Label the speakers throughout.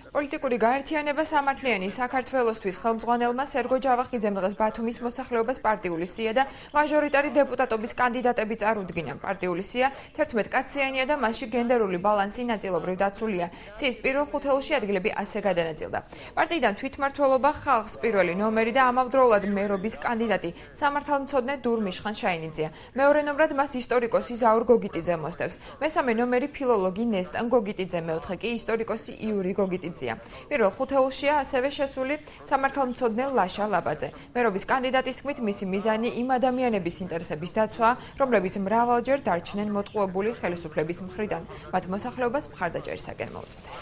Speaker 1: პოლიტიკური გაერთიანება სამართლიანი საქართველოსთვის ხელმძღვანელმა სერგო ჯავახიძემ დღეს ბათუმის მოსახლეობას პარტიული სია და მაჟორიტარი დეპუტატობის კანდიდატები წარუდგინა. პარტიული სია 11 კაციანია და მასში გენდერული ბალანსი ნაწილობრივ დაცულია. სიის პირველ ხუთეულში ადგილები ასე გადანაწილდა. პარტიიდან თვითმმართველობა ხალხს პირველი ნომერი და ამავდროულად მერობის კანდიდატი სამართალმცოდნე დურმიშხან შაინიძეა. მეორე ნომრად მას ისტორიკოსი ზაურ გოგიტიძე მოსდევს. მესამე ნომერი ფილოლოგი ნესტან გოგიტიძე, მეოთხე კი ისტორიკოსი იური გოგიტიძე. პირველ ხუთეულშია ასევე შესული სამართალმცოდნე ლაშა ლაბაძე. მერობის კანდიდატის თქმით, მისი მიზანი იმ ადამიანების ინტერესების დაცვაა, რომლებიც მრავალჯერ დარჩნენ მოტყუებული ხელისუფლების მხრიდან. მათ მოსახლეობას მხარდაჭერისაკენ მოუწოდეს.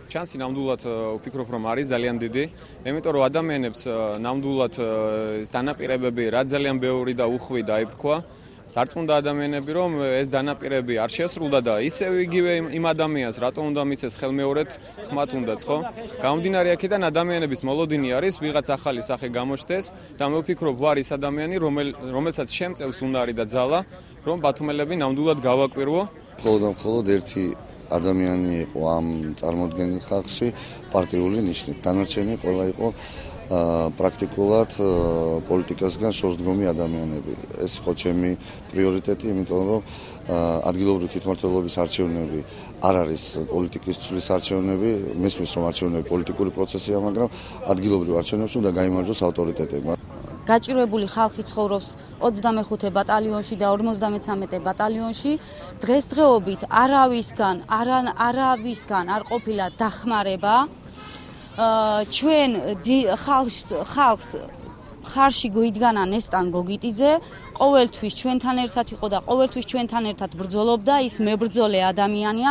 Speaker 2: ჩანსი ნამდვილად ვფიქრობ, რომ არის ძალიან დიდი, იმიტომ რომ ადამიანებს ნამდვილად დანაპირებები რა ძალიან ბევრი და უხვი დაიფრქვა. დარწმუნდა ადამიანები, რომ ეს დანაპირები არ შესრულდა და ისევ იგივე იმ ადამიანს რატომ უნდა მიცეს ხელმეორედ ხმათ უნდაც, ხო? გამომდინარე აქედან ადამიანების მოლოდინი არის ვიღაც ახალი სახე გამოჩნდეს და მე ვფიქრობ, ვარ ის ადამიანი, რომელსაც შემწევს უნარი და ძალა, რომ ბათუმელები ნამდვილად გავაკვირვო.
Speaker 3: მხოლოდ ერთი ადამიანი იყო ამ წარმოდგენილ ხალხში პარტიული ნიშნით. დანარჩენი ყველა იყო პრაქტიკულად პოლიტიკასგან შორსდგომი ადამიანები. ეს იყო ჩემი პრიორიტეტი, იმიტომ რომ ადგილობრივი თვითმმართველობის არჩევნები არ არის პოლიტიკის ცვლის არჩევნები, მესმის რომ არჩევნები პოლიტიკური პროცესია, მაგრამ ადგილობრივ არჩევნებში უნდა გაიმარჯვოს ავტორიტეტებმა.
Speaker 4: გაჭირვებული ხალხი ცხოვრობს 25 ბატალიონში და 53 ბატალიონში. დღესდღეობით არავისგან არ ყოფილა დახმარება. ჩვენ ხალხს ხარში გვიდგანა ნესტან გოგიტიძე, ყოველთვის ჩვენთან ერთად იყო და ყოველთვის ჩვენთან ერთად ბრძოლობდა, ის მებრძოლე ადამიანია.